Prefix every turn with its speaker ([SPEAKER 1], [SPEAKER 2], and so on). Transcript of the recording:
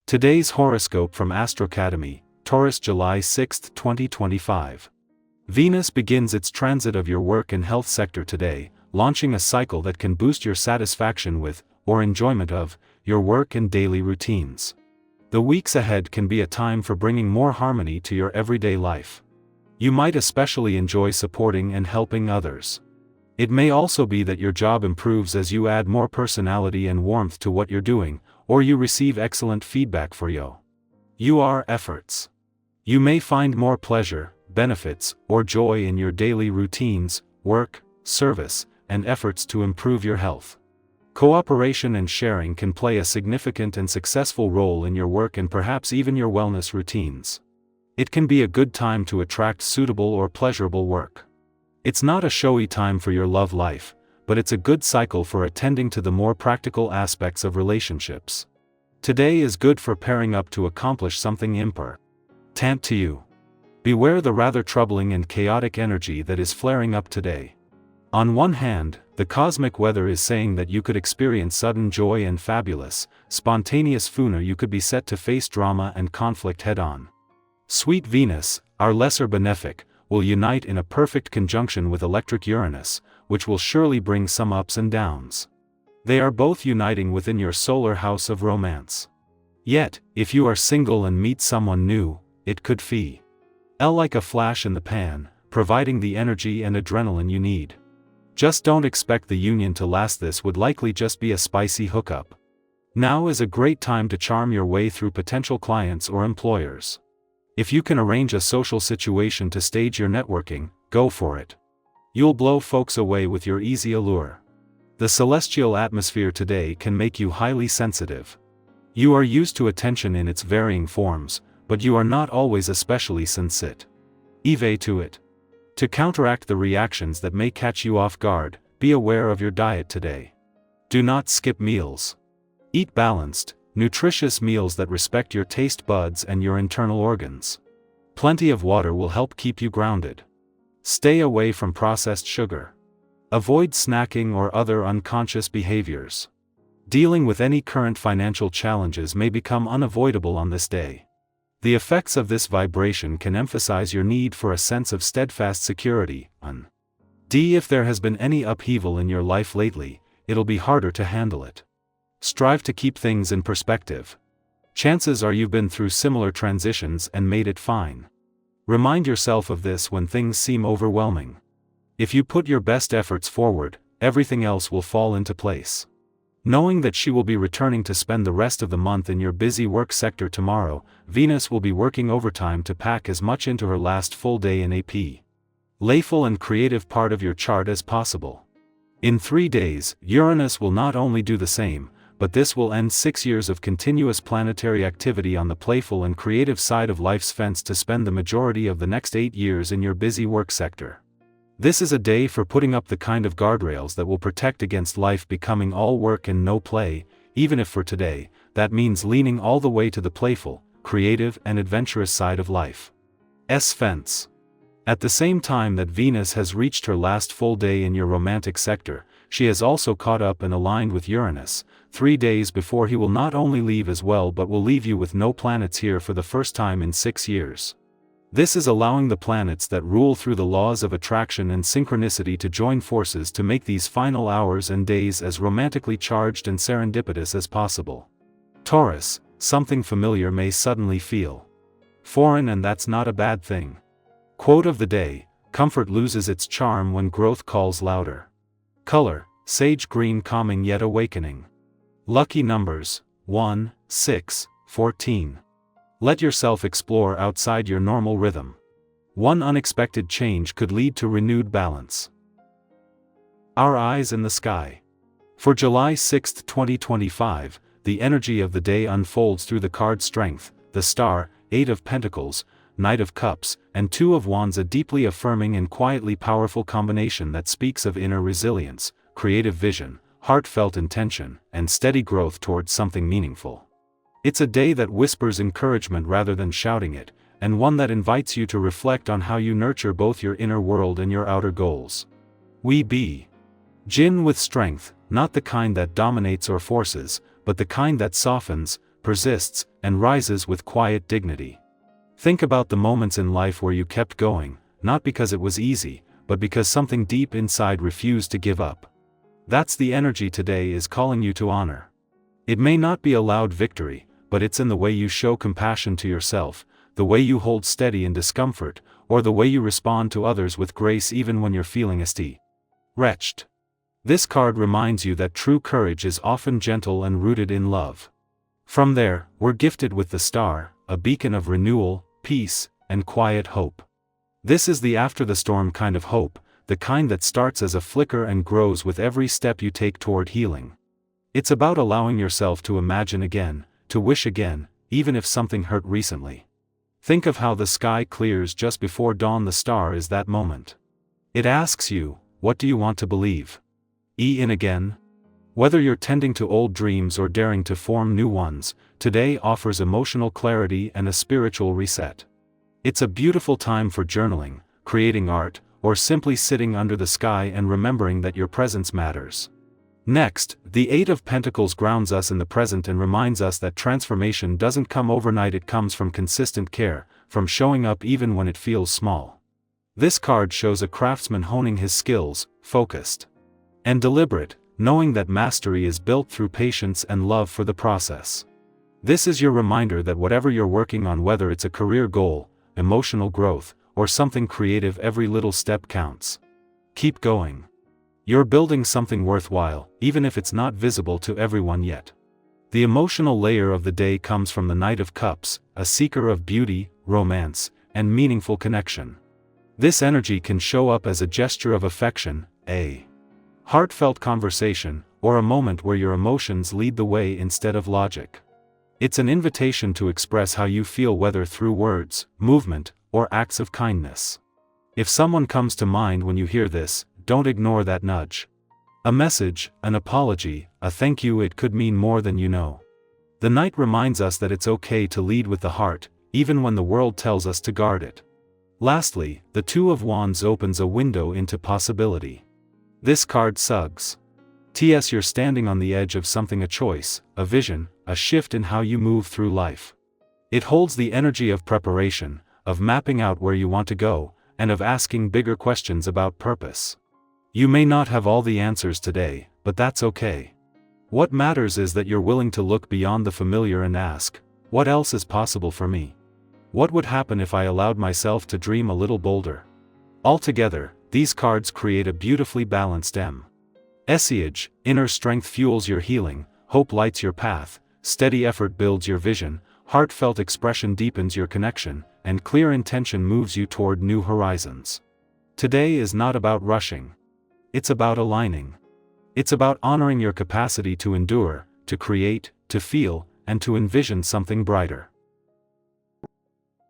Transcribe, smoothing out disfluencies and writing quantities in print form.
[SPEAKER 1] Today's horoscope from Astro Academy, Taurus, July 6, 2025. Venus begins its transit of your work and health sector today, launching a cycle that can boost your satisfaction with, or enjoyment of, your work and daily routines. The weeks ahead can be a time for bringing more harmony to your everyday life. You might especially enjoy supporting and helping others. It may also be that your job improves as you add more personality and warmth to what you're doing, or you receive excellent feedback for your efforts. You may find more pleasure, benefits, or joy in your daily routines, work, service, and efforts to improve your health. Cooperation and sharing can play a significant and successful role in your work and perhaps even your wellness routines. It can be a good time to attract suitable or pleasurable work. It's not a showy time for your love life, but it's a good cycle for attending to the more practical aspects of relationships. Today is good for pairing up to accomplish something important to you. Beware the rather troubling and chaotic energy that is flaring up today. On one hand, the cosmic weather is saying that you could experience sudden joy and fabulous, spontaneous fun, or you could be set to face drama and conflict head-on. Sweet Venus, our lesser benefic, will unite in a perfect conjunction with electric Uranus, which will surely bring some ups and downs. They are both uniting within your solar house of romance. Yet, if you are single and meet someone new, it could feel like a flash in the pan, providing the energy and adrenaline you need. Just don't expect the union to last. This would likely just be a spicy hookup. Now is a great time to charm your way through potential clients or employers. If you can arrange a social situation to stage your networking, go for it. You'll blow folks away with your easy allure. The celestial atmosphere today can make you highly sensitive. You are used to attention in its varying forms, but you are not always especially sensitive to it. To counteract the reactions that may catch you off guard, be aware of your diet today. Do not skip meals. Eat balanced, nutritious meals that respect your taste buds and your internal organs. Plenty of water will help keep you grounded. Stay away from processed sugar. Avoid snacking or other unconscious behaviors. Dealing with any current financial challenges may become unavoidable on this day. The effects of this vibration can emphasize your need for a sense of steadfast security. If there has been any upheaval in your life lately, it'll be harder to handle it. Strive to keep things in perspective. Chances are you've been through similar transitions and made it fine. Remind yourself of this when things seem overwhelming. If you put your best efforts forward, everything else will fall into place. Knowing that she will be returning to spend the rest of the month in your busy work sector tomorrow, Venus will be working overtime to pack as much into her last full day in a playful and creative part of your chart as possible. In 3 days, Uranus will not only do the same, but this will end 6 years of continuous planetary activity on the playful and creative side of life's fence to spend the majority of the next 8 years in your busy work sector. This is a day for putting up the kind of guardrails that will protect against life becoming all work and no play, even if for today, that means leaning all the way to the playful, creative and adventurous side of life's fence. At the same time that Venus has reached her last full day in your romantic sector, she has also caught up and aligned with Uranus, 3 days before he will not only leave as well but will leave you with no planets here for the first time in 6 years. This is allowing the planets that rule through the laws of attraction and synchronicity to join forces to make these final hours and days as romantically charged and serendipitous as possible. Taurus, something familiar may suddenly feel foreign, and that's not a bad thing. Quote of the day: comfort loses its charm when growth calls louder. Color: sage green, calming yet awakening. Lucky numbers: 1, 6, 14. Let yourself explore outside your normal rhythm. One unexpected change could lead to renewed balance. Our eyes in the sky. For July 6, 2025, the energy of the day unfolds through the card Strength, the Star, 8 of Pentacles, Knight of Cups, and 2 of Wands, a deeply affirming and quietly powerful combination that speaks of inner resilience, creative vision, heartfelt intention, and steady growth towards something meaningful. It's a day that whispers encouragement rather than shouting it, and one that invites you to reflect on how you nurture both your inner world and your outer goals. We begin with strength, not the kind that dominates or forces, but the kind that softens, persists, and rises with quiet dignity. Think about the moments in life where you kept going, not because it was easy, but because something deep inside refused to give up. That's the energy today is calling you to honor. It may not be a loud victory, but it's in the way you show compassion to yourself, the way you hold steady in discomfort, or the way you respond to others with grace even when you're feeling wretched. This card reminds you that true courage is often gentle and rooted in love. From there, we're gifted with the star, a beacon of renewal, peace, and quiet hope. This is the after-the-storm kind of hope, the kind that starts as a flicker and grows with every step you take toward healing. It's about allowing yourself to imagine again, to wish again, even if something hurt recently. Think of how the sky clears just before dawn. The star is that moment. It asks you, what do you want to believe? In again? Whether you're tending to old dreams or daring to form new ones, today offers emotional clarity and a spiritual reset. It's a beautiful time for journaling, creating art, or simply sitting under the sky and remembering that your presence matters. Next, the Eight of Pentacles grounds us in the present and reminds us that transformation doesn't come overnight. It comes from consistent care, from showing up even when it feels small. This card shows a craftsman honing his skills, focused and deliberate, knowing that mastery is built through patience and love for the process. This is your reminder that whatever you're working on, whether it's a career goal, emotional growth, or something creative, every little step counts. Keep going. You're building something worthwhile, even if it's not visible to everyone yet. The emotional layer of the day comes from the Knight of Cups, a seeker of beauty, romance, and meaningful connection. This energy can show up as a gesture of affection, a heartfelt conversation, or a moment where your emotions lead the way instead of logic. It's an invitation to express how you feel, whether through words, movement, or acts of kindness. If someone comes to mind when you hear this, don't ignore that nudge. A message, an apology, a thank you. It could mean more than you know. The Knight reminds us that it's okay to lead with the heart, even when the world tells us to guard it. Lastly, the Two of Wands opens a window into possibility. This card suggests you're standing on the edge of something, a choice, a vision, a shift in how you move through life. It holds the energy of preparation, of mapping out where you want to go, and of asking bigger questions about purpose. You may not have all the answers today, but that's okay. What matters is that you're willing to look beyond the familiar and ask, what else is possible for me? What would happen if I allowed myself to dream a little bolder? Altogether, these cards create a beautifully balanced message. Inner strength fuels your healing, hope lights your path, steady effort builds your vision, heartfelt expression deepens your connection, and clear intention moves you toward new horizons. Today is not about rushing. It's about aligning. It's about honoring your capacity to endure, to create, to feel, and to envision something brighter.